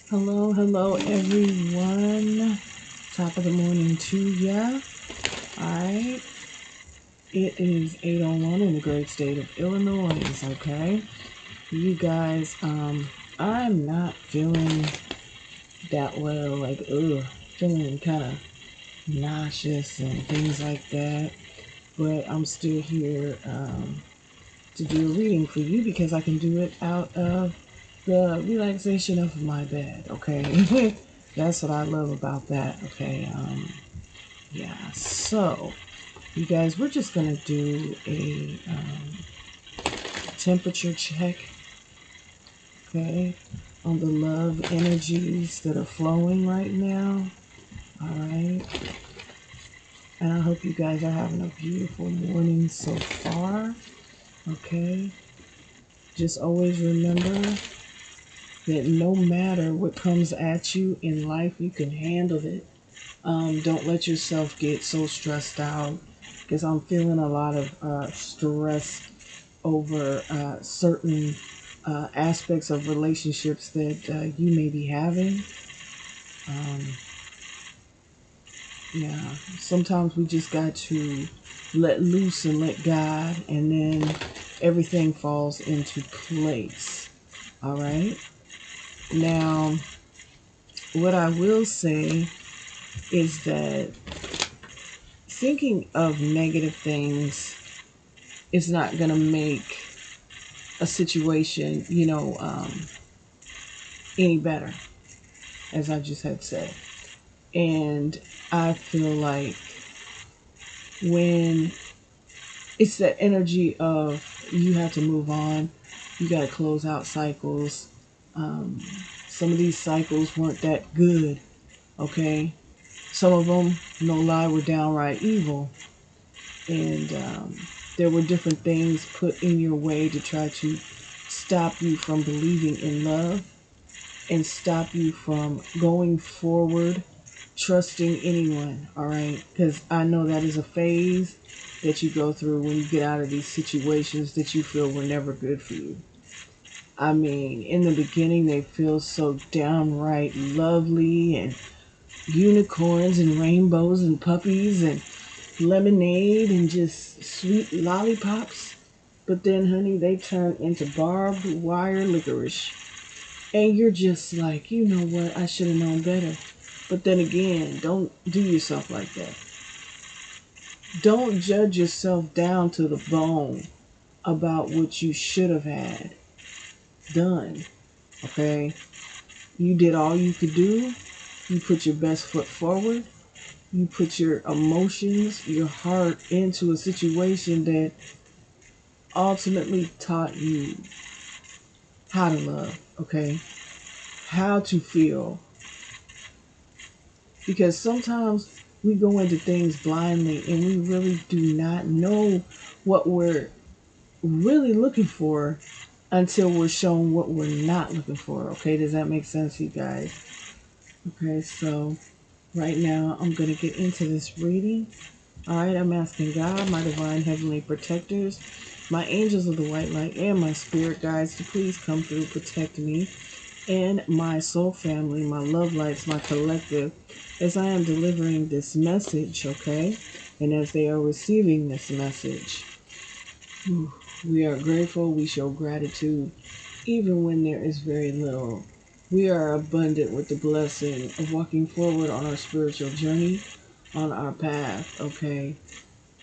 Hello, hello, everyone. Top of the morning to ya. Alright. It is 8:01 in the great state of Illinois, okay? You guys, I'm not feeling that well, like, feeling kind of nauseous and things like that. But I'm still here to do a reading for you because I can do it out of the relaxation of my bed, okay? That's what I love about that, okay? Yeah, so you guys, we're just gonna do a temperature check, okay, on the love energies that are flowing right now, all right? And I hope you guys are having a beautiful morning so far, okay? Just always remember that no matter what comes at you in life, you can handle it. Don't let yourself get so stressed out because I'm feeling a lot of stress over certain aspects of relationships that you may be having. Um, yeah, sometimes we just got to let loose and let God, and then everything falls into place. All right. Now, what I will say is that thinking of negative things is not going to make a situation, any better, as I just had said. And I feel like when it's that energy of you have to move on, you got to close out cycles. Um, some of these cycles weren't that good, okay? Some of them, no lie, were downright evil. And there were different things put in your way to try to stop you from believing in love and stop you from going forward, trusting anyone, all right? Because I know that is a phase that you go through when you get out of these situations that you feel were never good for you. I mean, in the beginning, they feel so downright lovely and unicorns and rainbows and puppies and lemonade and just sweet lollipops. But then, honey, they turn into barbed wire licorice. And you're just like, you know what? I should have known better. But then again, don't do yourself like that. Don't judge yourself down to the bone about what you should have had done. Okay? You did all you could do. You put your best foot forward. You put your emotions, your heart into a situation that ultimately taught you how to love, okay? How to feel. Because sometimes we go into things blindly and we really do not know what we're really looking for until we're shown what we're not looking for. Okay, does that make sense, you guys? Okay, so right now I'm going to get into this reading. All right, I'm asking God, my divine heavenly protectors, my angels of the white light, and my spirit guides to please come through, protect me and my soul family, my love lights, my collective, as I am delivering this message, okay? And as they are receiving this message, we are grateful, we show gratitude, even when there is very little. We are abundant with the blessing of walking forward on our spiritual journey, on our path, okay?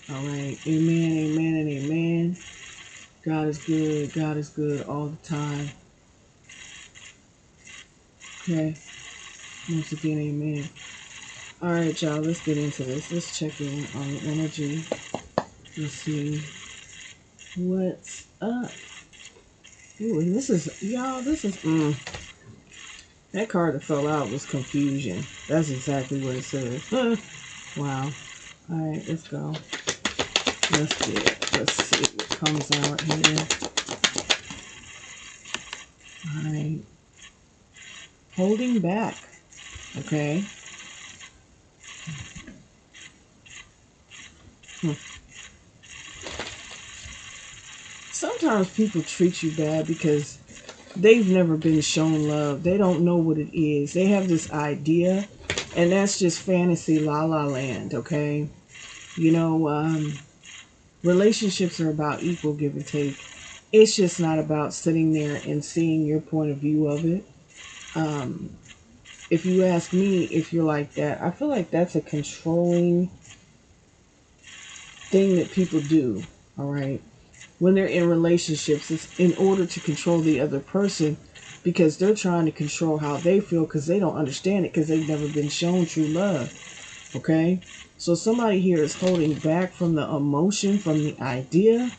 All right. Amen, amen, and amen. God is good. God is good all the time. Okay. Once again, amen. All right, y'all. Let's get into this. Let's check in on the energy. Let's see what's up. Ooh, and this is, y'all, this is, that card that fell out was confusion. That's exactly what it says. Wow. All right, let's go. Let's see what comes out here. All right. Holding back. Okay. Hmm. Sometimes people treat you bad because they've never been shown love. They don't know what it is. They have this idea, and that's just fantasy la la land, okay? You know, relationships are about equal give and take. It's just not about sitting there and seeing your point of view of it. Um, if you ask me if you're like that, I feel like that's a controlling thing that people do, all right? When they're in relationships, it's in order to control the other person because they're trying to control how they feel because they don't understand it because they've never been shown true love, okay? So somebody here is holding back from the emotion, from the idea,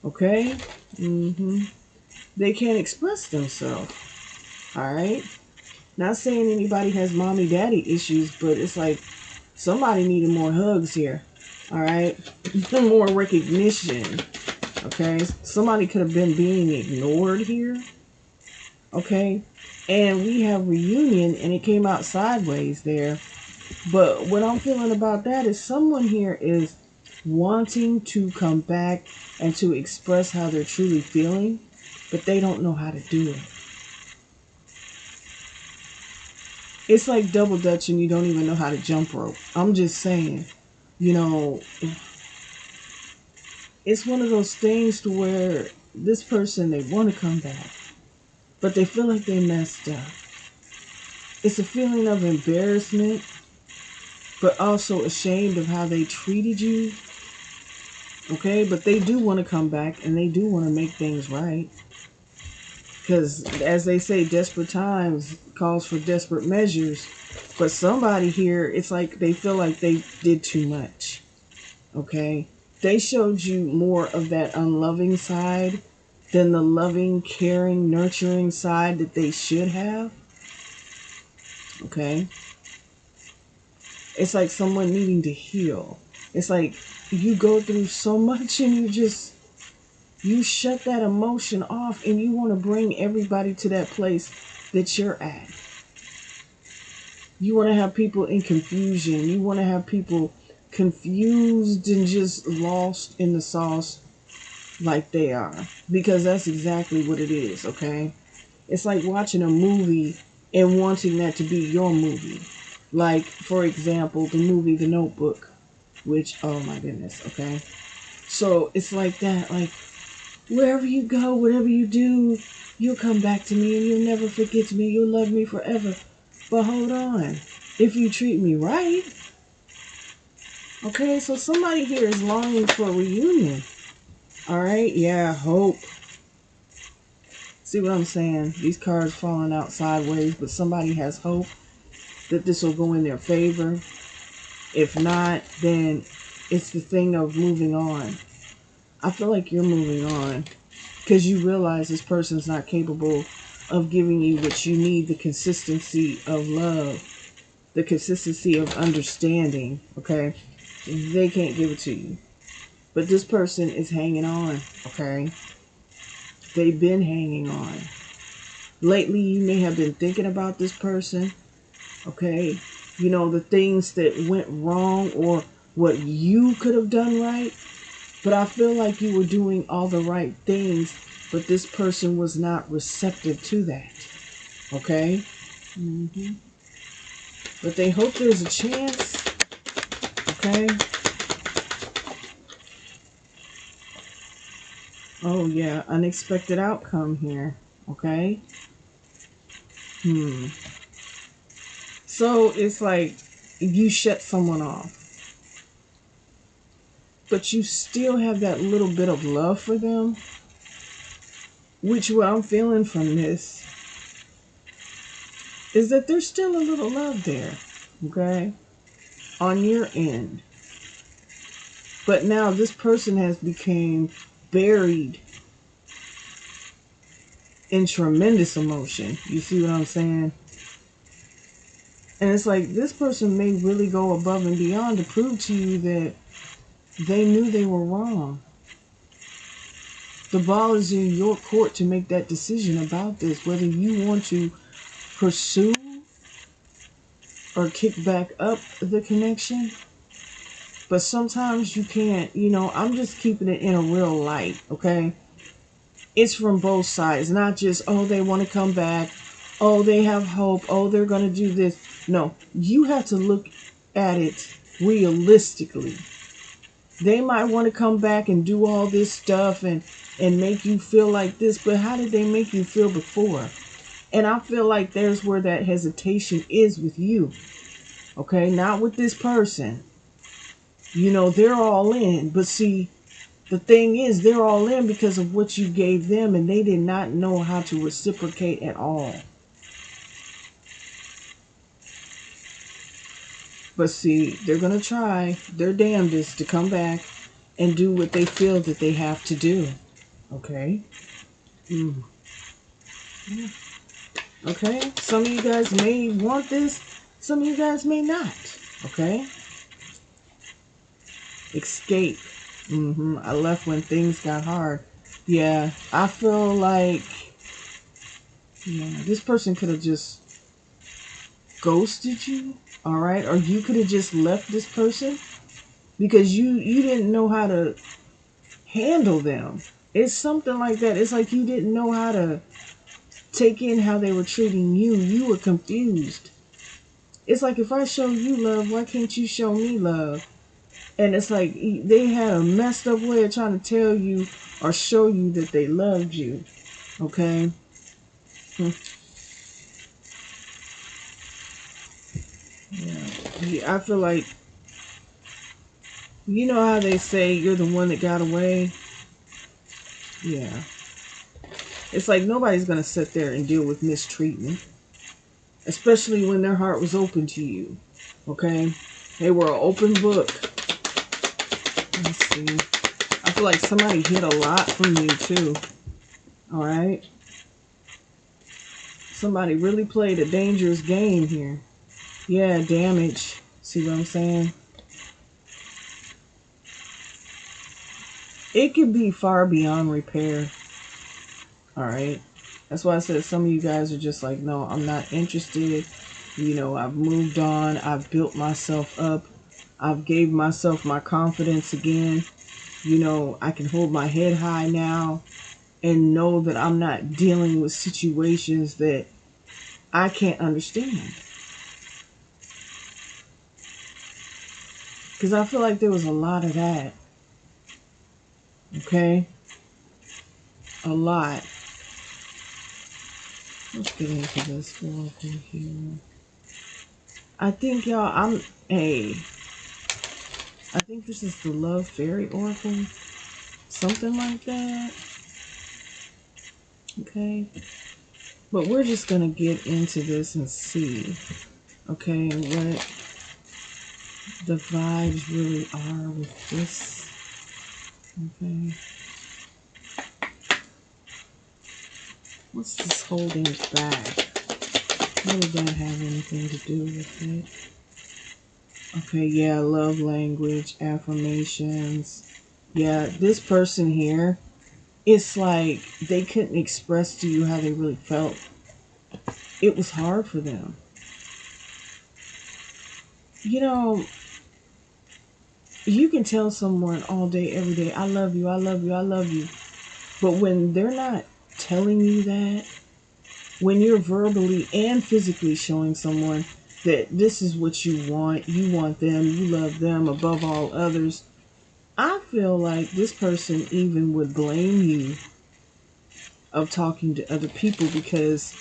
okay? They can't express themselves, all right? Not saying anybody has mommy daddy issues, but it's like somebody needed more hugs here, all right? More recognition, okay? Somebody could have been being ignored here, okay? And we have reunion and it came out sideways there. But what I'm feeling about that is someone here is wanting to come back and to express how they're truly feeling, but they don't know how to do it. It's like double dutch and you don't even know how to jump rope. I'm just saying, you know, it's one of those things to where this person, they want to come back, but they feel like they messed up. It's a feeling of embarrassment, but also ashamed of how they treated you. Okay, but they do want to come back and they do want to make things right. Because as they say, desperate times calls for desperate measures. But somebody here, it's like they feel like they did too much. Okay, they showed you more of that unloving side than the loving, caring, nurturing side that they should have. Okay, it's like someone needing to heal. It's like you go through so much and you shut that emotion off and you want to bring everybody to that place that you're at. You want to have people in confusion. You want to have people confused and just lost in the sauce like they are. Because that's exactly what it is, okay? It's like watching a movie and wanting that to be your movie. Like, for example, the movie The Notebook, which, oh my goodness, okay? So it's like that, like, wherever you go, whatever you do, you'll come back to me and you'll never forget me. You'll love me forever. But hold on. If you treat me right, okay, so somebody here is longing for a reunion. All right, yeah, hope. See what I'm saying? These cards falling out sideways, but somebody has hope that this will go in their favor. If not, then it's the thing of moving on. I feel like you're moving on because you realize this person's not capable of giving you what you need, the consistency of love, the consistency of understanding, okay? They can't give it to you. But this person is hanging on, okay? They've been hanging on. Lately, you may have been thinking about this person, okay? You know, the things that went wrong or what you could have done right. But I feel like you were doing all the right things, but this person was not receptive to that, okay? But they hope there's a chance, okay? Oh, yeah, unexpected outcome here, okay? So it's like you shut someone off, but you still have that little bit of love for them, which what I'm feeling from this is that there's still a little love there, okay, on your end. But now this person has become buried in tremendous emotion. You see what I'm saying? And it's like this person may really go above and beyond to prove to you that they knew they were wrong. The ball is in your court to make that decision about this, whether you want to pursue or kick back up the connection. But sometimes you can't, I'm just keeping it in a real light, okay? It's from both sides, not just, oh, they want to come back, oh, they have hope, oh, they're going to do this. No, you have to look at it realistically. They might want to come back and do all this stuff and make you feel like this, but how did they make you feel before? And I feel like there's where that hesitation is with you. Okay, not with this person. You know, they're all in, but see, the thing is, they're all in because of what you gave them, and they did not know how to reciprocate at all. But see, they're going to try their damnedest to come back and do what they feel that they have to do. Okay? Mm. Yeah. Okay? Some of you guys may want this, some of you guys may not. Okay? Escape. I left when things got hard. Yeah, I feel like, yeah, this person could have just ghosted you, all right? Or you could have just left this person because you didn't know how to handle them. It's something like that. It's like you didn't know how to take in how they were treating you. You were confused. It's like, if I show you love, why can't you show me love? And it's like they had a messed up way of trying to tell you or show you that they loved you. Okay? Yeah, I feel like, you know how they say you're the one that got away? Yeah. It's like nobody's going to sit there and deal with mistreatment, especially when their heart was open to you. Okay? They were an open book. Let's see. I feel like somebody hid a lot from you too. Alright? Somebody really played a dangerous game here. Yeah, damage. See what I'm saying? It could be far beyond repair. Alright? That's why I said some of you guys are just like, no, I'm not interested. You know, I've moved on. I've built myself up. I've gave myself my confidence again. You know, I can hold my head high now and know that I'm not dealing with situations that I can't understand. Because I feel like there was a lot of that. Okay? A lot. Let's get into this oracle here. I think, y'all, I think this is the Love Fairy Oracle. Something like that. Okay? But we're just going to get into this and see, okay, what the vibes really are with this. Okay. What's this holding back? Really don't have anything to do with it. Okay, yeah, love language, affirmations. Yeah, this person here, it's like they couldn't express to you how they really felt. It was hard for them. You know, you can tell someone all day, every day, I love you, I love you, I love you. But when they're not telling you that, when you're verbally and physically showing someone that this is what you want them, you love them above all others, I feel like this person even would blame you of talking to other people because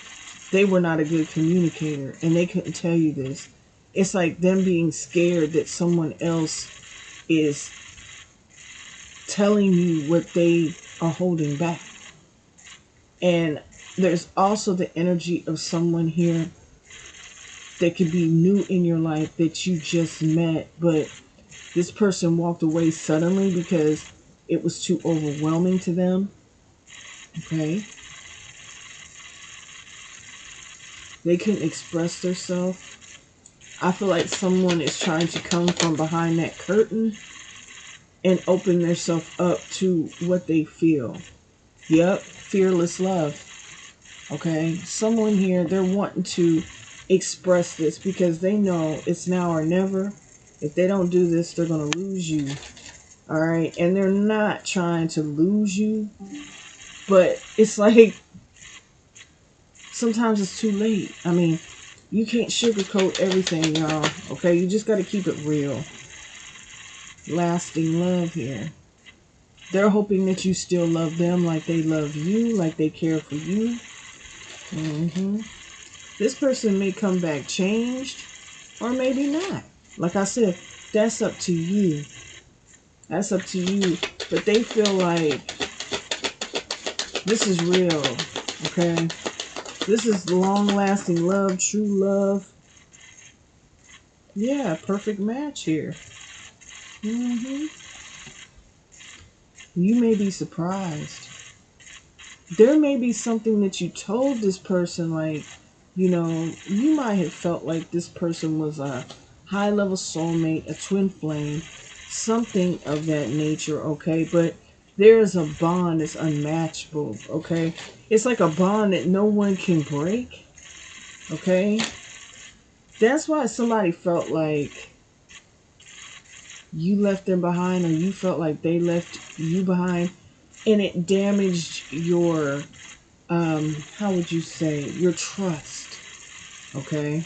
they were not a good communicator and they couldn't tell you this. It's like them being scared that someone else is telling you what they are holding back. And there's also the energy of someone here that could be new in your life that you just met, but this person walked away suddenly because it was too overwhelming to them. Okay? They couldn't express themselves. I feel like someone is trying to come from behind that curtain and open themselves up to what they feel. Yep, fearless love. Okay? Someone here, they're wanting to express this because they know it's now or never. If they don't do this, they're going to lose you. All right? And they're not trying to lose you. But it's like sometimes it's too late. I mean, you can't sugarcoat everything, y'all. Okay, you just got to keep it real. Lasting love here. They're hoping that you still love them like they love you, like they care for you. This person may come back changed, or maybe not. Like I said, that's up to you. That's up to you. But they feel like this is real, okay? This is long-lasting love, true love. Yeah, perfect match here. hmm You may be surprised. There may be something that you told this person, like, you might have felt like this person was a high-level soulmate, a twin flame, something of that nature, okay? But there is a bond that's unmatchable, okay? It's like a bond that no one can break, okay? That's why somebody felt like you left them behind, or you felt like they left you behind, and it damaged your, how would you say, your trust, okay?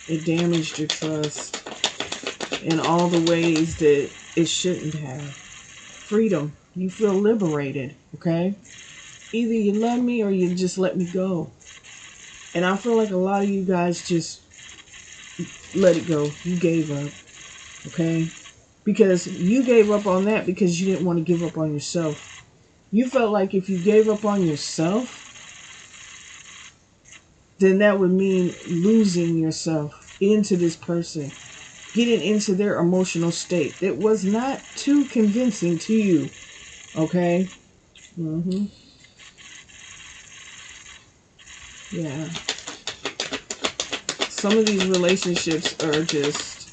It damaged your trust in all the ways that it shouldn't have. Freedom. You feel liberated, okay? Either you love me or you just let me go. And I feel like a lot of you guys just let it go. You gave up, okay? Because you gave up on that because you didn't want to give up on yourself. You felt like if you gave up on yourself, then that would mean losing yourself into this person, getting into their emotional state. It was not too convincing to you, okay? hmm Yeah. Some of these relationships are just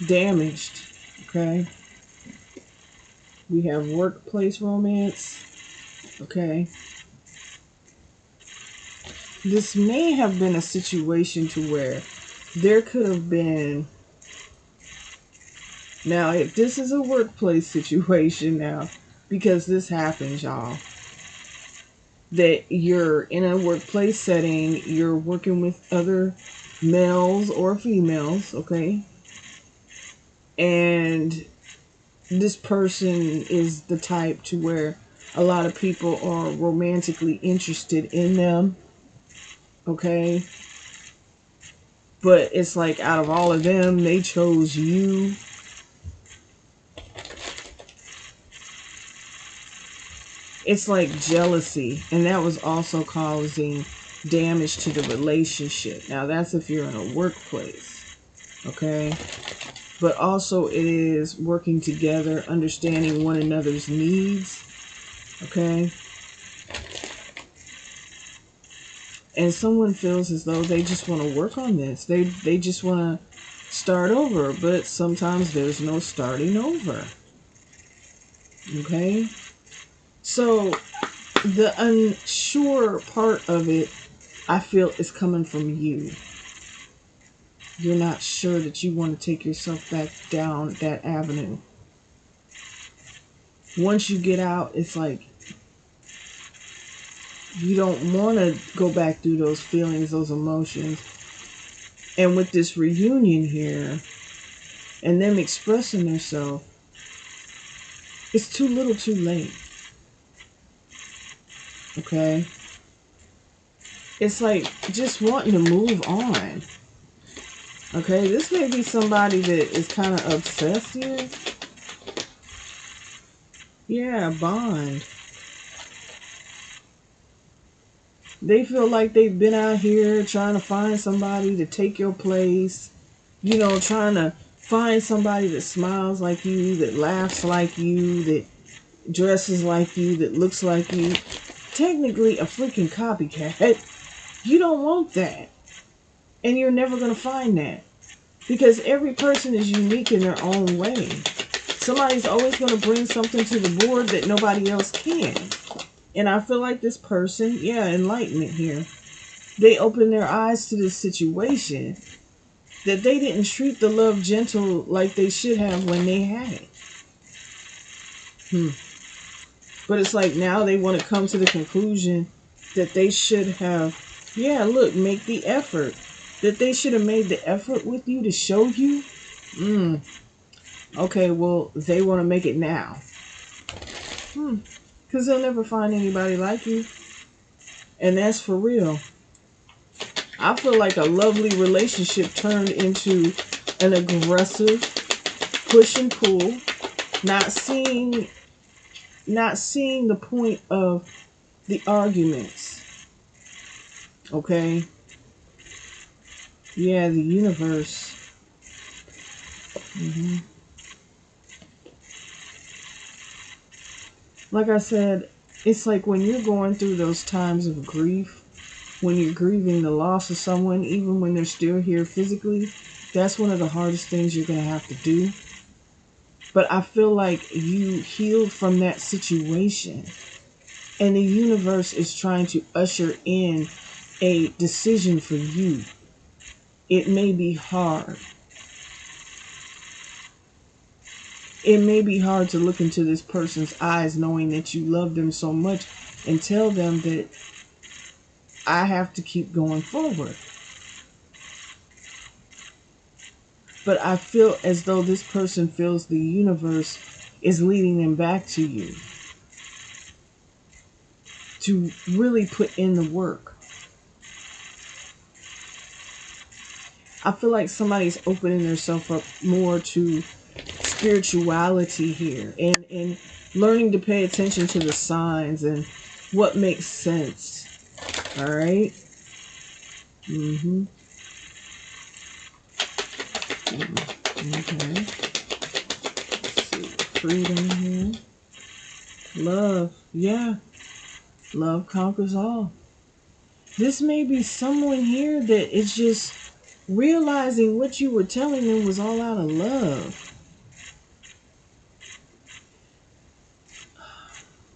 damaged, okay? We have workplace romance, okay? This may have been a situation to where there could have been. Now, if this is a workplace situation now, because this happens, y'all, that you're in a workplace setting, you're working with other males or females, okay? And this person is the type to where a lot of people are romantically interested in them, okay? But it's like out of all of them, they chose you. It's like jealousy, and that was also causing damage to the relationship. Now, that's if you're in a workplace, okay? But also, it is working together, understanding one another's needs, okay? And someone feels as though they just want to work on this. They just want to start over, but sometimes there's no starting over, okay? So, the unsure part of it, I feel, is coming from you. You're not sure that you want to take yourself back down that avenue. Once you get out, it's like you don't want to go back through those feelings, those emotions. And with this reunion here and them expressing themselves, it's too little too late. Okay? It's like just wanting to move on. Okay? This may be somebody that is kind of obsessed here. Yeah, bond. They feel like they've been out here trying to find somebody to take your place, trying to find somebody that smiles like you, that laughs like you, that dresses like you, that looks like you. Technically, a freaking copycat. You don't want that. And you're never going to find that. Because every person is unique in their own way. Somebody's always going to bring something to the board that nobody else can. And I feel like this person, enlightenment here. They opened their eyes to this situation, that they didn't treat the love gentle like they should have when they had it. But it's like now they want to come to the conclusion that they should have, yeah, look, make the effort. That they should have made the effort with you to show you. Mm, okay, well, they want to make it now. Because they'll never find anybody like you. And that's for real. I feel like a lovely relationship turned into an aggressive push and pull, not seeing the point of the arguments. Okay? Yeah, the universe. hmm Like I said, it's like when you're going through those times of grief, when you're grieving the loss of someone, even when they're still here physically, that's one of the hardest things you're going to have to do. But I feel like you healed from that situation, and the universe is trying to usher in a decision for you. It may be hard. It may be hard to look into this person's eyes knowing that you love them so much and tell them that I have to keep going forward. But I feel as though this person feels the universe is leading them back to you to really put in the work. I feel like somebody's opening themselves up more to spirituality here, and learning to pay attention to the signs and what makes sense. All right? Mm-hmm. Okay. Let's see. Freedom here. Love. Yeah. Love conquers all. This may be someone here that is just realizing what you were telling them was all out of love.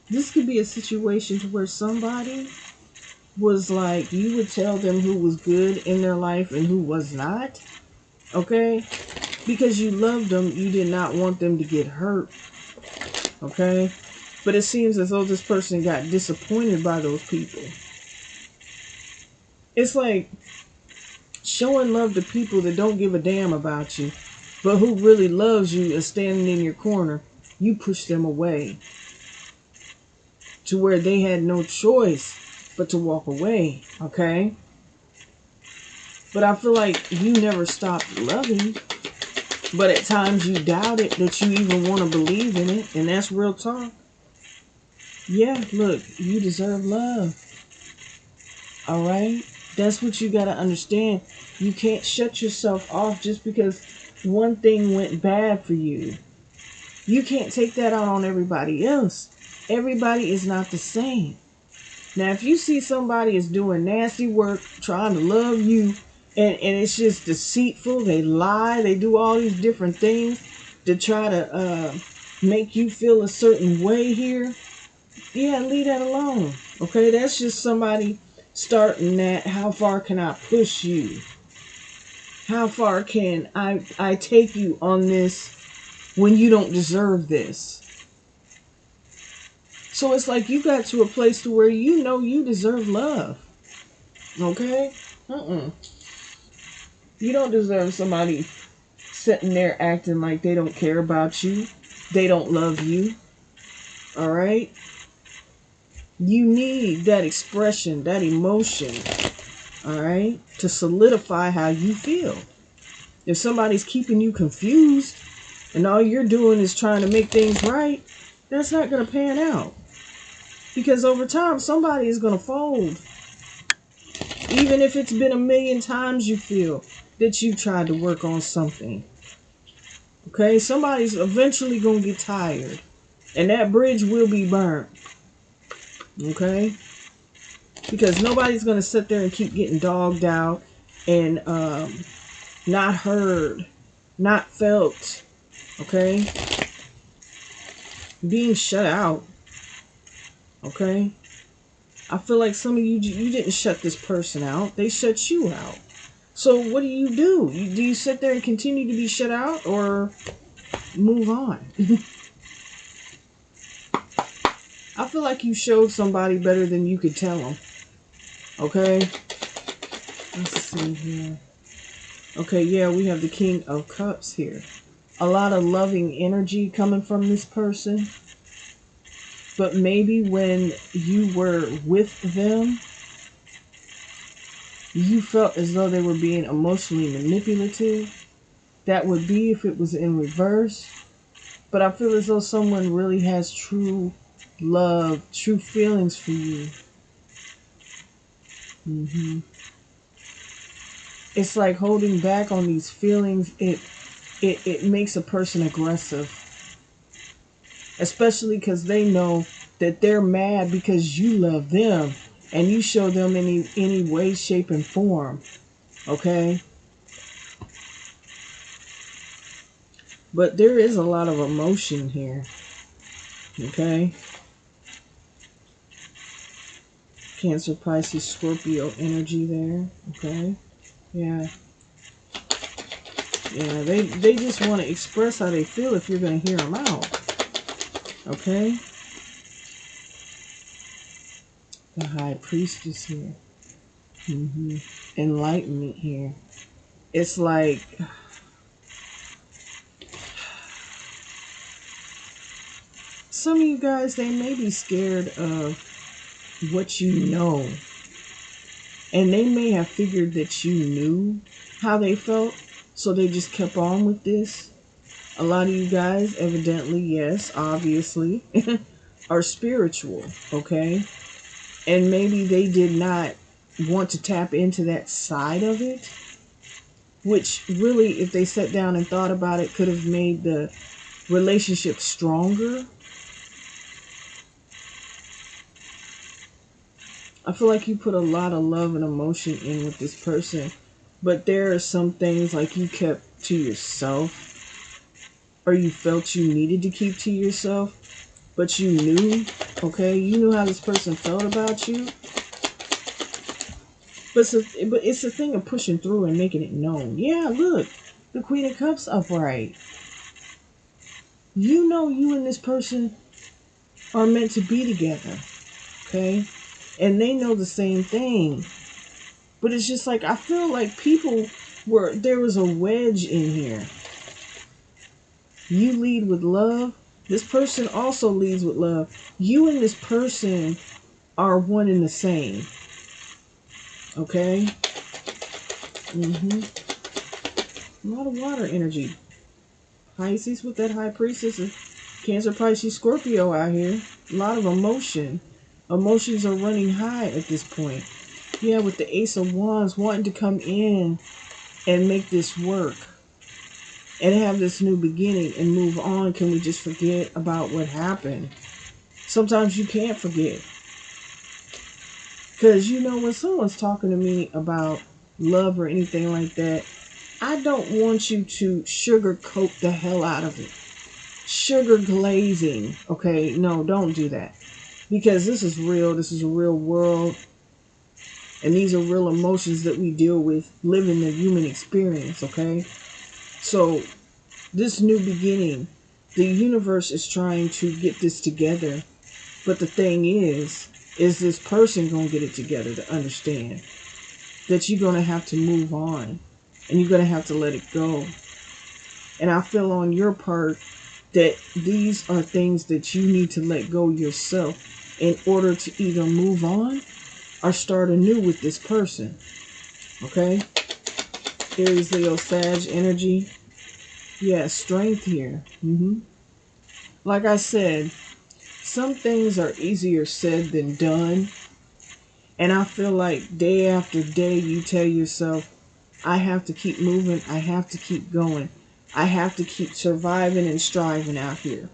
This could be a situation to where somebody was like, you would tell them who was good in their life and who was not. Okay? Because you loved them, you did not want them to get hurt. Okay? But it seems as though this person got disappointed by those people. It's like showing love to people that don't give a damn about you, but who really loves you is standing in your corner. You push them away to where they had no choice but to walk away. Okay? But I feel like you never stopped loving. But at times you doubt it, that you even want to believe in it. And that's real talk. Yeah, look, you deserve love. All right? That's what you got to understand. You can't shut yourself off just because one thing went bad for you. You can't take that out on everybody else. Everybody is not the same. Now, if you see somebody is doing nasty work, trying to love you, and it's just deceitful, they lie, they do all these different things to try to make you feel a certain way here, yeah, leave that alone. Okay, that's just somebody starting that. How far can I push you? How far can I take you on this when you don't deserve this? So it's like you got to a place to where you know you deserve love. Okay? You don't deserve somebody sitting there acting like they don't care about you. They don't love you. All right? You need that expression, that emotion, all right, to solidify how you feel. If somebody's keeping you confused and all you're doing is trying to make things right, that's not going to pan out. Because over time, somebody is going to fold. Even if it's been 1,000,000 times you feel that you tried to work on something. Okay? Somebody's eventually going to get tired. And that bridge will be burned. Okay? Because nobody's going to sit there and keep getting dogged out and not heard, not felt. Okay? Being shut out. Okay? I feel like some of you didn't shut this person out. They shut you out. So what do? Do you sit there and continue to be shut out or move on? I feel like you showed somebody better than you could tell them. Okay? Let's see here. Okay, yeah, we have the King of Cups here. A lot of loving energy coming from this person. But maybe when you were with them, you felt as though they were being emotionally manipulative. That would be if it was in reverse. But I feel as though someone really has true love, true feelings for you. hmm It's like holding back on these feelings. It makes a person aggressive, especially because they know that they're mad because you love them and you show them any way, shape, and form. Okay, but there is a lot of emotion here. Okay, Cancer, Pisces, Scorpio energy there. Okay, yeah. Yeah, they just want to express how they feel if you're going to hear them out. Okay? The High Priestess here. Enlightenment here. It's like some of you guys, they may be scared of what you know. And they may have figured that you knew how they felt. So they just kept on with this. A lot of you guys, evidently, yes, obviously, are spiritual. Okay? And maybe they did not want to tap into that side of it, which really, if they sat down and thought about it, could have made the relationship stronger. I feel like you put a lot of love and emotion in with this person, but there are some things like you kept to yourself, or you felt you needed to keep to yourself, but you knew, okay, you knew how this person felt about you. But it's a thing of pushing through and making it known. Yeah, look, the Queen of Cups upright. You know you and this person are meant to be together, okay? And they know the same thing. But it's just like I feel like people were there was a wedge in here. You lead with love. This person also leads with love. You and this person are one and the same. Okay? A lot of water energy. Pisces with that High Priestess and Cancer, Pisces, Scorpio out here. A lot of emotion. Emotions are running high at this point. Yeah, with the Ace of Wands wanting to come in and make this work and have this new beginning and move on. Can we just forget about what happened? Sometimes you can't forget. Because, you know, when someone's talking to me about love or anything like that, I don't want you to sugarcoat the hell out of it. Sugar glazing. Okay, no, don't do that. Because this is real. This is a real world. And these are real emotions that we deal with living the human experience, okay? So, this new beginning, the universe is trying to get this together. But the thing is this person going to get it together to understand that you're going to have to move on and you're going to have to let it go. And I feel on your part that these are things that you need to let go yourself in order to either move on or start anew with this person. Okay? Aries, Leo, Sag energy. Yeah, strength here. Like I said, some things are easier said than done. And I feel like day after day you tell yourself, I have to keep moving. I have to keep going. I have to keep surviving and striving out here.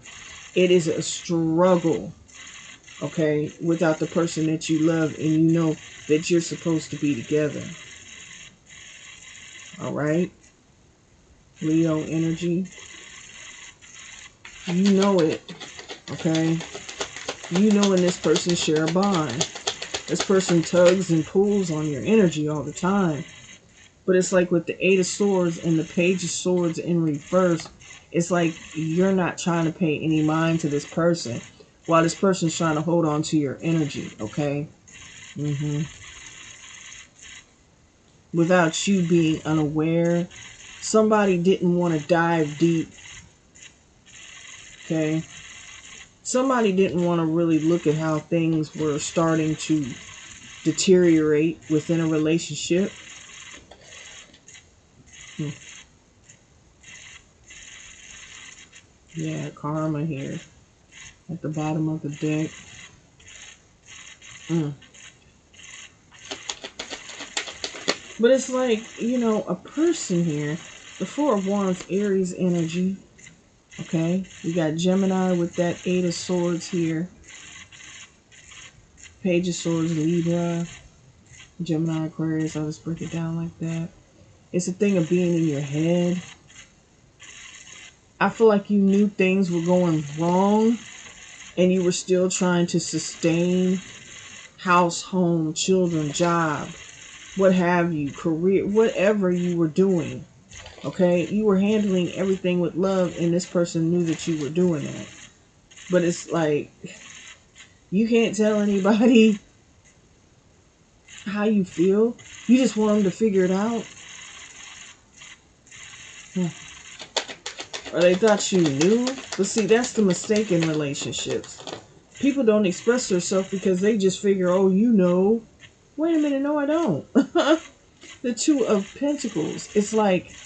It is a struggle, okay, without the person that you love and you know that you're supposed to be together. All right? Leo energy. You know it, okay? You know when this person share a bond. This person tugs and pulls on your energy all the time. But it's like with the Eight of Swords and the Page of Swords in reverse, it's like you're not trying to pay any mind to this person. while this person's trying to hold on to your energy, okay? Without you being unaware, somebody didn't want to dive deep, okay? Somebody didn't want to really look at how things were starting to deteriorate within a relationship. Yeah, karma here at the bottom of the deck. But it's like, a person here, the Four of Wands, Aries energy. Okay, we got Gemini with that Eight of Swords here. Page of Swords, Libra, Gemini, Aquarius. I'll just break it down like that. It's a thing of being in your head. I feel like you knew things were going wrong and you were still trying to sustain house, home, children, job, what have you, career, whatever you were doing. Okay, you were handling everything with love, and this person knew that you were doing that. But it's like, you can't tell anybody how you feel. You just want them to figure it out. Or they thought you knew. But see, that's the mistake in relationships. People don't express themselves because they just figure, oh, you know. Wait a minute, no, I don't. The Two of Pentacles. It's like,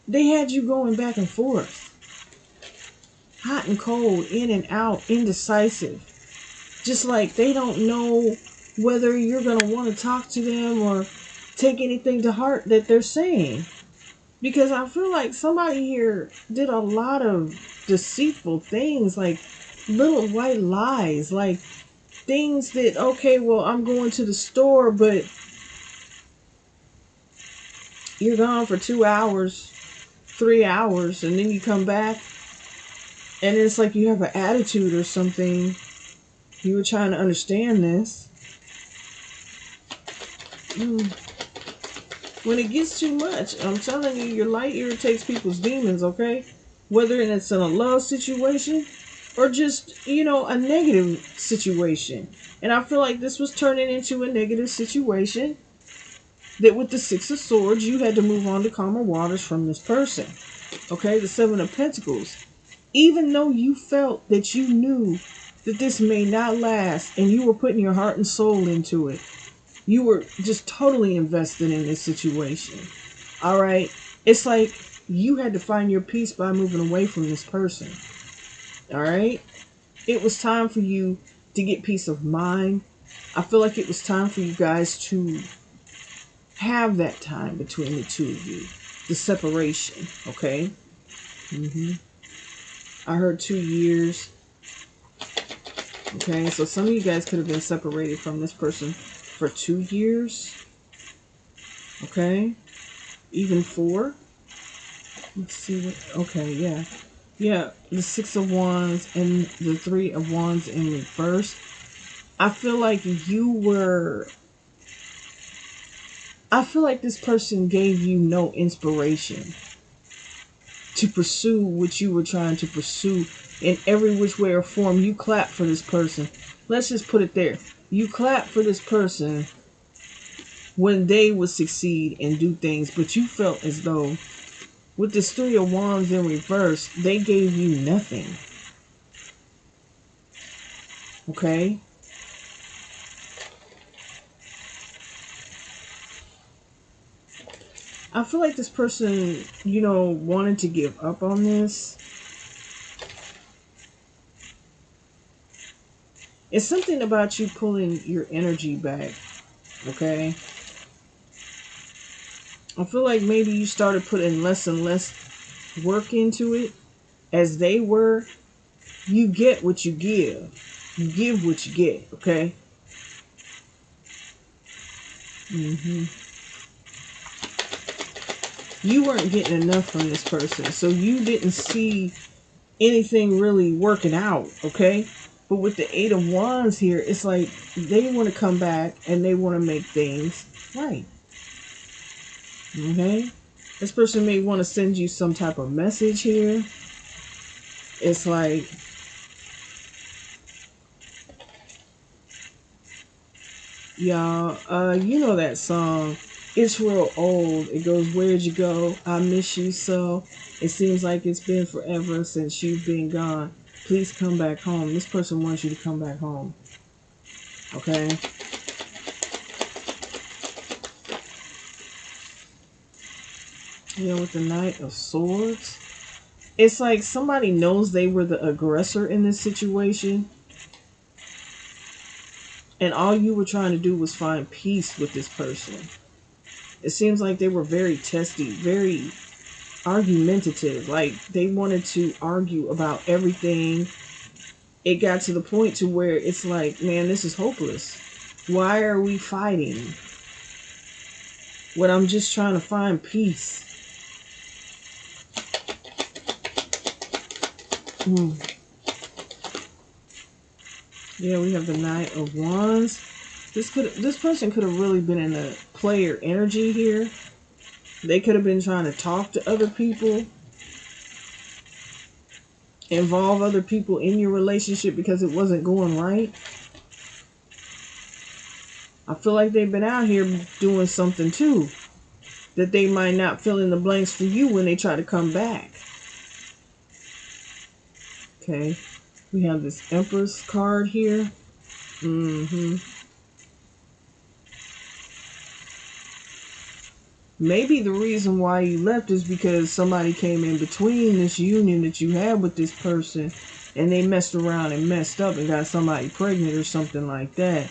they had you going back and forth. Hot and cold, in and out, indecisive. Just like they don't know whether you're going to want to talk to them or take anything to heart that they're saying. Because I feel like somebody here did a lot of deceitful things, like little white lies, like things that, okay, well, I'm going to the store, but you're gone for 2 hours, 3 hours, and then you come back, and it's like you have an attitude or something. You were trying to understand this. When it gets too much, I'm telling you, your light irritates people's demons, okay? Whether it's in a love situation or just, a negative situation. And I feel like this was turning into a negative situation. That with the Six of Swords, you had to move on to calmer waters from this person. Okay, the Seven of Pentacles. Even though you felt that you knew that this may not last and you were putting your heart and soul into it, you were just totally invested in this situation. All right, it's like you had to find your peace by moving away from this person. All right, it was time for you to get peace of mind. I feel like it was time for you guys to have that time between the two of you, the separation. Okay. I heard 2 years. Okay, so some of you guys could have been separated from this person for 2 years. Okay, even 4. Let's see what. Okay, yeah, the Six of Wands and the Three of Wands in reverse. I feel like I feel like this person gave you no inspiration to pursue what you were trying to pursue in every which way or form. You clap for this person. Let's just put it there. You clap for this person when they would succeed and do things, but you felt as though with this Three of Wands in reverse, they gave you nothing. Okay? I feel like this person, wanted to give up on this. It's something about you pulling your energy back. Okay? I feel like maybe you started putting less and less work into it as they were. You get what you give. You give what you get, okay? You weren't getting enough from this person, so you didn't see anything really working out, okay? But with the Eight of Wands here, it's like they want to come back and they want to make things right. Okay? This person may want to send you some type of message here. It's like, y'all, you know that song. It's real old. It goes, "Where'd you go? I miss you so. It seems like it's been forever since you've been gone. Please come back home." This person wants you to come back home. Okay? Yeah, with the Knight of Swords. It's like somebody knows they were the aggressor in this situation, and all you were trying to do was find peace with this person. It seems like they were very testy, very argumentative. Like they wanted to argue about everything. It got to the point to where it's like, man, this is hopeless. Why are we fighting when I'm just trying to find peace? Hmm. Yeah, we have the Knight of Wands. This person could have really been in a player energy here. They could have been trying to talk to other people, involve other people in your relationship because it wasn't going right. I feel like they've been out here doing something too that they might not fill in the blanks for you when they try to come back. Okay, we have this Empress card here. Maybe the reason why you left is because somebody came in between this union that you had with this person and they messed around and messed up and got somebody pregnant or something like that.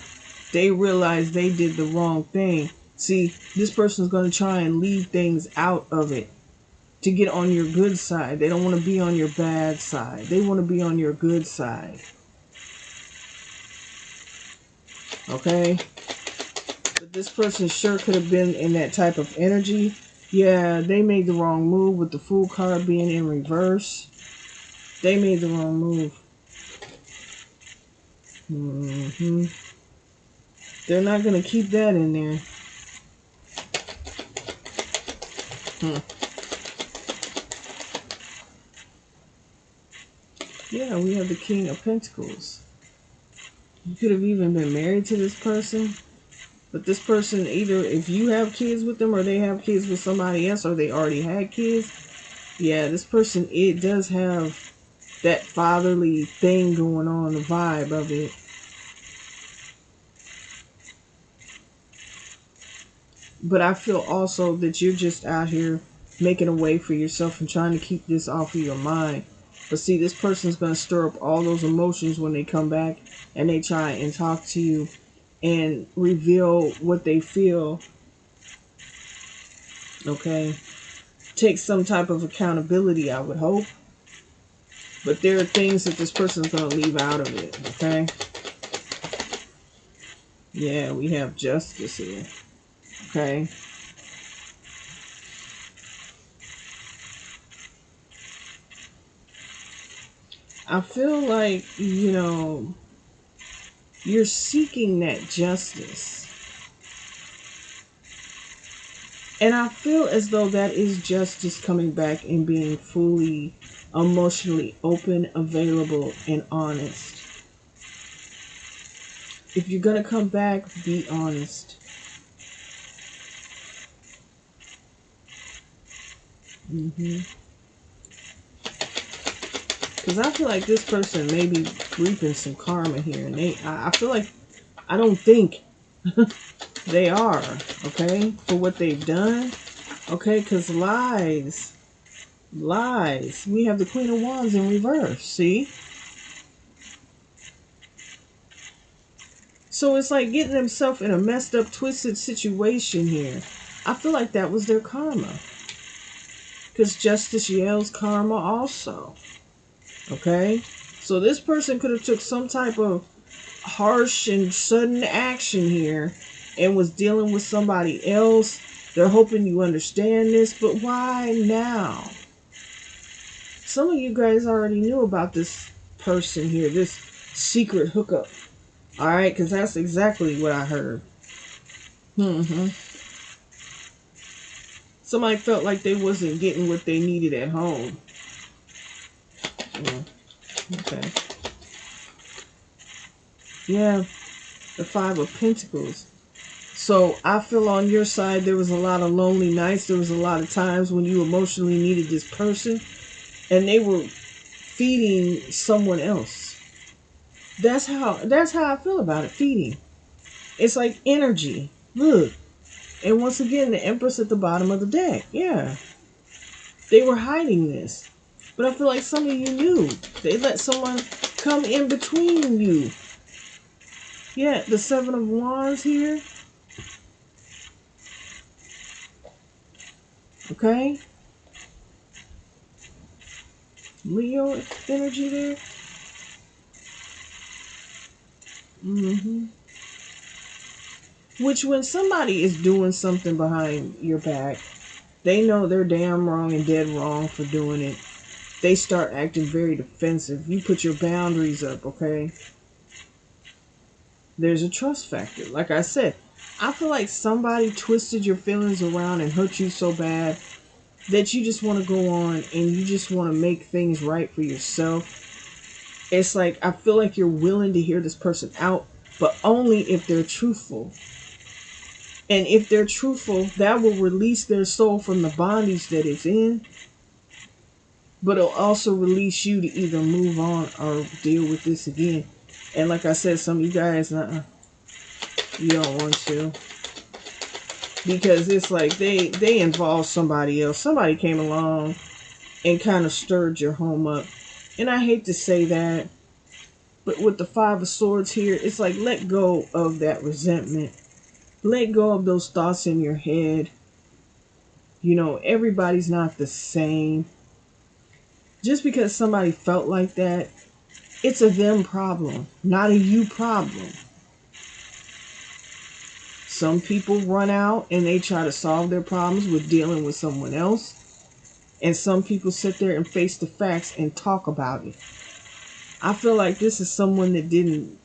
They realized they did the wrong thing. See, this person's going to try and leave things out of it to get on your good side. They don't want to be on your bad side. They want to be on your good side. Okay? But this person sure could have been in that type of energy. Yeah, they made the wrong move with the Fool card being in reverse. They made the wrong move. They're not going to keep that in there. Yeah, we have the King of Pentacles. You could have even been married to this person. But this person, either if you have kids with them or they have kids with somebody else or they already had kids, yeah, this person, it does have that fatherly thing going on, the vibe of it. But I feel also that you're just out here making a way for yourself and trying to keep this off of your mind. But see, this person's going to stir up all those emotions when they come back and they try and talk to you and reveal what they feel. Okay? Take some type of accountability, I would hope. But there are things that this person's going to leave out of it. Okay? Yeah, we have Justice here. Okay? I feel like, you're seeking that justice. And I feel as though that is justice coming back and being fully emotionally open, available, and honest. If you're going to come back, be honest. Because I feel like this person may be reaping some karma here. And I feel like, I don't think they are, okay, for what they've done. Okay, because lies. We have the Queen of Wands in reverse, see? So it's like getting themselves in a messed up, twisted situation here. I feel like that was their karma. Because justice yells karma also. Okay? So this person could have took some type of harsh and sudden action here and was dealing with somebody else. They're hoping you understand this, but why now? Some of you guys already knew about this person here, this secret hookup. Alright, because that's exactly what I heard. Somebody felt like they wasn't getting what they needed at home. Okay. Yeah, the Five of Pentacles. So I feel on your side there was a lot of lonely nights. There was a lot of times when you emotionally needed this person and they were feeding someone else. That's how I feel about it. Feeding. It's like energy. Look. And once again, the Empress at the bottom of the deck. Yeah. They were hiding this. But I feel like some of you knew. They let someone come in between you. Yeah, the Seven of Wands here. Okay. Leo energy there. Mm-hmm. Which when somebody is doing something behind your back, they know they're damn wrong and dead wrong for doing it. They start acting very defensive. You put your boundaries up, okay? There's a trust factor. Like I said, I feel like somebody twisted your feelings around and hurt you so bad that you just want to go on and you just want to make things right for yourself. It's like I feel like you're willing to hear this person out, but only if they're truthful. And if they're truthful, that will release their soul from the bondage that it's in, but it'll also release you to either move on or deal with this again. And like I said, some of you guys, you don't want to. Because it's like they involve somebody else. Somebody came along and kind of stirred your home up. And I hate to say that, but with the Five of Swords here, it's like let go of that resentment. Let go of those thoughts in your head. You know, everybody's not the same. Just because somebody felt like that, it's a them problem, not a you problem. Some people run out and they try to solve their problems with dealing with someone else. And some people sit there and face the facts and talk about it. I feel like this is someone that didn't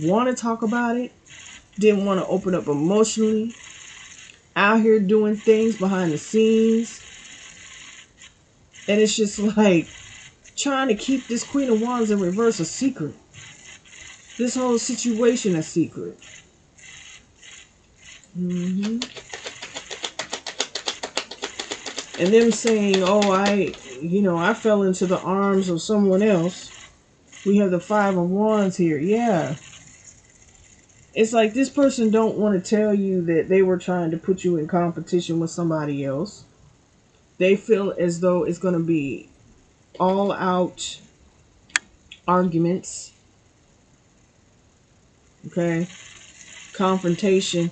want to talk about it, didn't want to open up emotionally, out here doing things behind the scenes. And it's just like trying to keep this Queen of Wands in reverse a secret. This whole situation a secret. Mm-hmm. And them saying, oh, I fell into the arms of someone else. We have the Five of Wands here. Yeah. It's like this person don't want to tell you that they were trying to put you in competition with somebody else. They feel as though it's going to be all out arguments. Okay. Confrontation.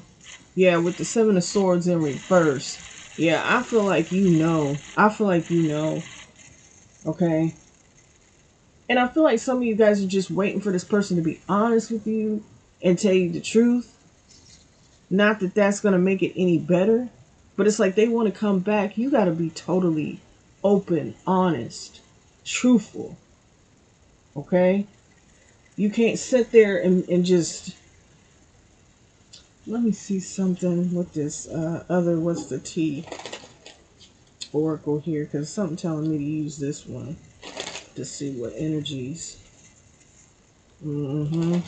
Yeah, with the Seven of Swords in reverse. Yeah, I feel like you know. I feel like you know. Okay. And I feel like some of you guys are just waiting for this person to be honest with you and tell you the truth. Not that that's going to make it any better, but it's like they want to come back. You got to be totally open, honest, truthful. Okay? You can't sit there and just... Let me see something with this what's the T oracle here, because something telling me to use this one to see what energies. Mm-hmm.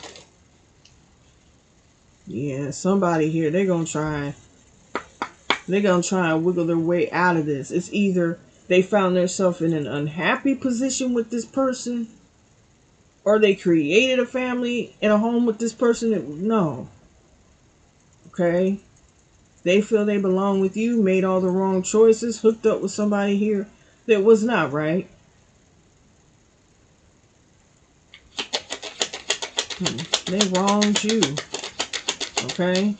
Yeah, somebody here, they're going to try and wiggle their way out of this. It's either they found themselves in an unhappy position with this person, or they created a family in a home with this person. No. Okay? They feel they belong with you, made all the wrong choices, hooked up with somebody here that was not right. They wronged you. Okay?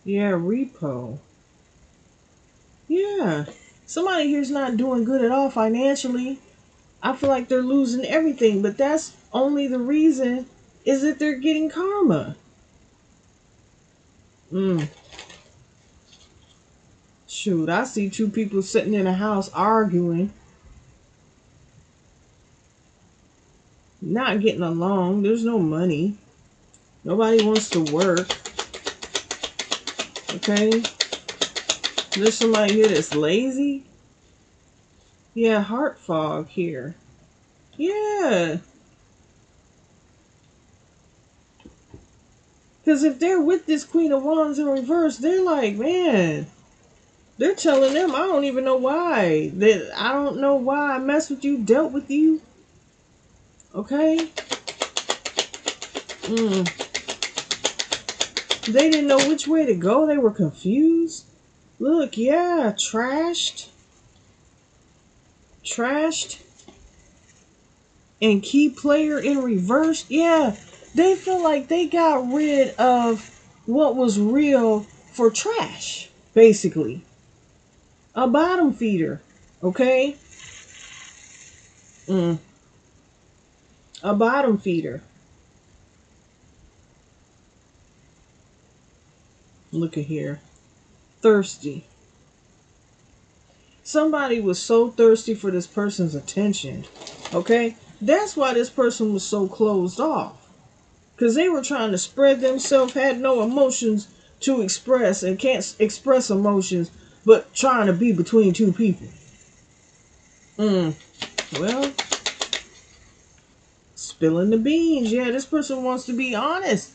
Yeah, repo. Yeah. Somebody here's not doing good at all financially. I feel like they're losing everything, but that's only the reason is that they're getting karma. Shoot, I see two people sitting in a house arguing, not getting along. There's no money. Nobody wants to work. Okay? There's somebody here that's lazy. Yeah, heart fog here. Yeah. Because if they're with this Queen of Wands in reverse, they're like, man, they're telling them, I don't even know why. That I don't know why I messed with you, dealt with you. Okay? Mm. They didn't know which way to go. They were confused. Look, yeah, trashed. Trashed. And key player in reverse. Yeah, they feel like they got rid of what was real for trash, basically. A bottom feeder. Okay? Mm. A bottom feeder. Look at here. Thirsty. Somebody was so thirsty for this person's attention. Okay? That's why this person was so closed off. Because they were trying to spread themselves, had no emotions to express, and can't express emotions, but trying to be between two people. Well, spilling the beans. Yeah, this person wants to be honest.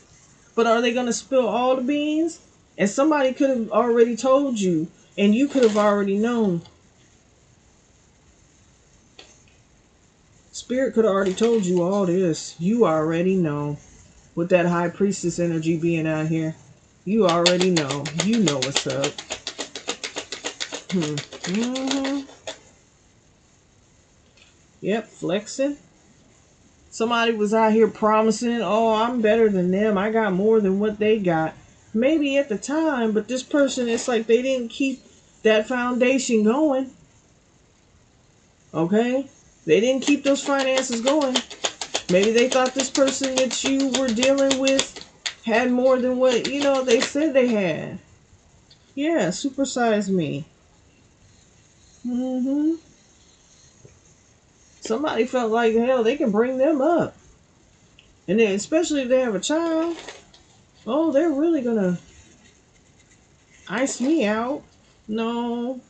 But are they going to spill all the beans? And somebody could have already told you, and you could have already known. Spirit could have already told you all this. You already know. With that high priestess energy being out here, you already know. You know what's up. Yep, flexing. Somebody was out here promising, oh, I'm better than them. I got more than what they got. Maybe at the time, but this person, it's like they didn't keep that foundation going. Okay? They didn't keep those finances going. Maybe they thought this person that you were dealing with had more than what, they said they had. Yeah, supersize me. Somebody felt like, hell, they can bring them up. And then, especially if they have a child, oh, they're really gonna ice me out. No.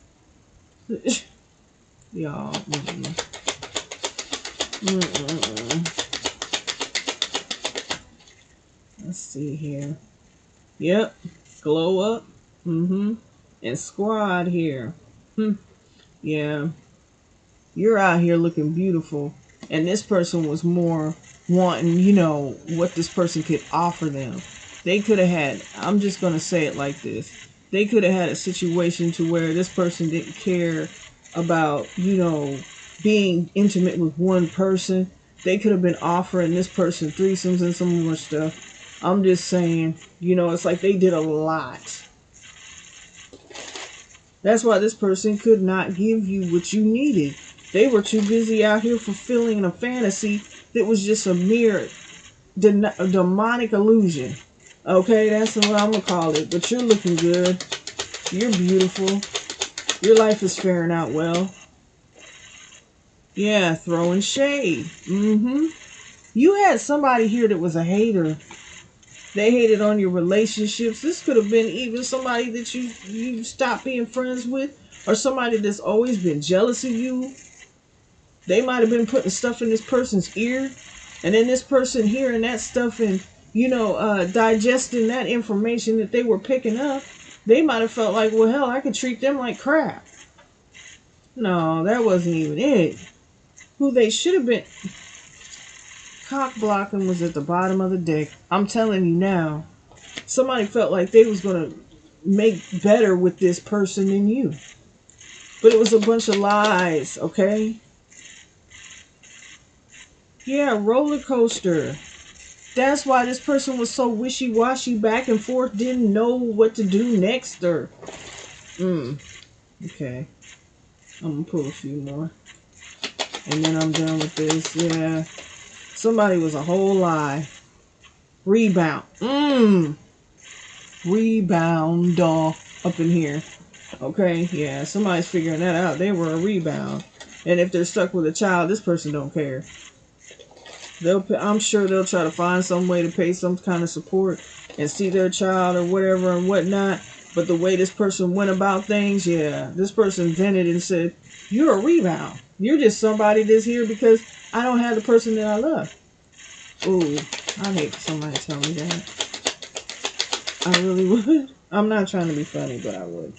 Y'all. Let's see here. Yep. Glow up. And squad here. Yeah. You're out here looking beautiful. And this person was more wanting, what this person could offer them. They could have had, I'm just going to say it like this. They could have had a situation to where this person didn't care about, being intimate with one person. They could have been offering this person threesomes and some more stuff. I'm just saying, it's like they did a lot. That's why this person could not give you what you needed. They were too busy out here fulfilling a fantasy that was just a mere demonic illusion. Okay, that's what I'm going to call it. But you're looking good. You're beautiful. Your life is faring out well. Yeah, throwing shade. You had somebody here that was a hater. They hated on your relationships. This could have been even somebody that you stopped being friends with, or somebody that's always been jealous of you. They might have been putting stuff in this person's ear, and then this person hearing that stuff and, digesting that information that they were picking up. They might have felt like, well, hell, I could treat them like crap. No, that wasn't even it. Who they should have been cock blocking was at the bottom of the deck. I'm telling you now. Somebody felt like they was going to make better with this person than you. But it was a bunch of lies, okay? Yeah, roller coaster. That's why this person was so wishy-washy, back and forth, didn't know what to do next, or... Okay. I'm going to pull a few more. And then I'm done with this. Yeah. Somebody was a whole lie. Rebound. Rebound up in here. Okay, yeah, somebody's figuring that out. They were a rebound. And if they're stuck with a child, this person don't care. I'm sure they'll try to find some way to pay some kind of support and see their child or whatever and whatnot. But the way this person went about things, yeah, this person vented and said, you're a rebound. You're just somebody that's here because I don't have the person that I love. Ooh, I hate somebody tell me that. I really would. I'm not trying to be funny, but I would.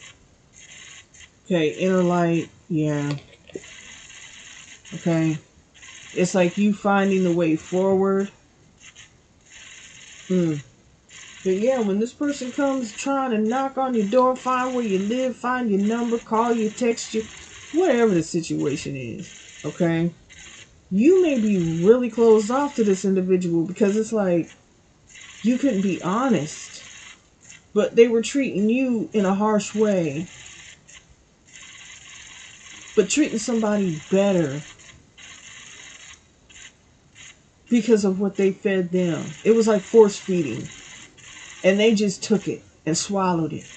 Okay, inner light. Yeah. Okay. It's like you finding the way forward. Mm. But yeah, when this person comes trying to knock on your door, find where you live, find your number, call you, text you, whatever the situation is, okay? You may be really closed off to this individual because it's like you couldn't be honest, but they were treating you in a harsh way, but treating somebody better because of what they fed them. It was like force feeding, and they just took it and swallowed it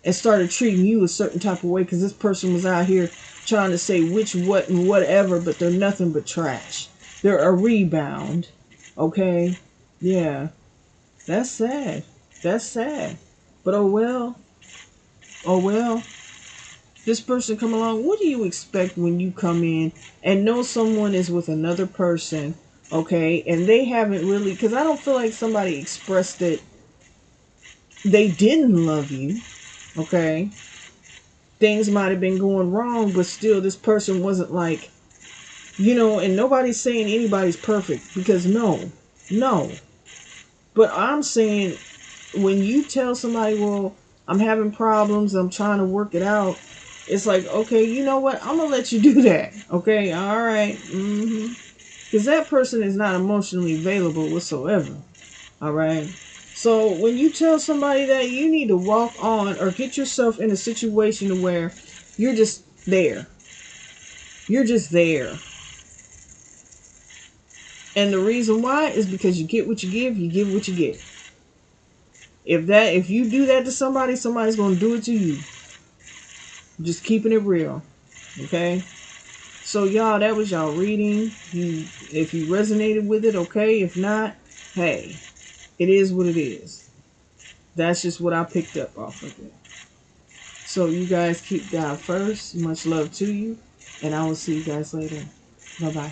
and started treating you a certain type of way because this person was out here trying to say which, what, and whatever, but they're nothing but trash. They're a rebound. Okay? Yeah. That's sad. That's sad. But oh well. Oh well. This person come along. What do you expect when you come in and know someone is with another person? Okay? And they haven't really, because I don't feel like somebody expressed that they didn't love you. Okay? Things might have been going wrong, but still this person wasn't like, and nobody's saying anybody's perfect because no. But I'm saying when you tell somebody, well, I'm having problems, I'm trying to work it out, it's like, okay, you know what? I'm going to let you do that. Okay, all right. Because that person is not emotionally available whatsoever. All right. So when you tell somebody that, you need to walk on or get yourself in a situation where you're just there. You're just there. And the reason why is because you get what you give, you give what you get. If you do that to somebody, somebody's gonna do it to you. Just keeping it real. Okay? So y'all, that was y'all reading. If you resonated with it, okay. If not, hey, it is what it is. That's just what I picked up off of it. So you guys keep God first. Much love to you. And I will see you guys later. Bye bye.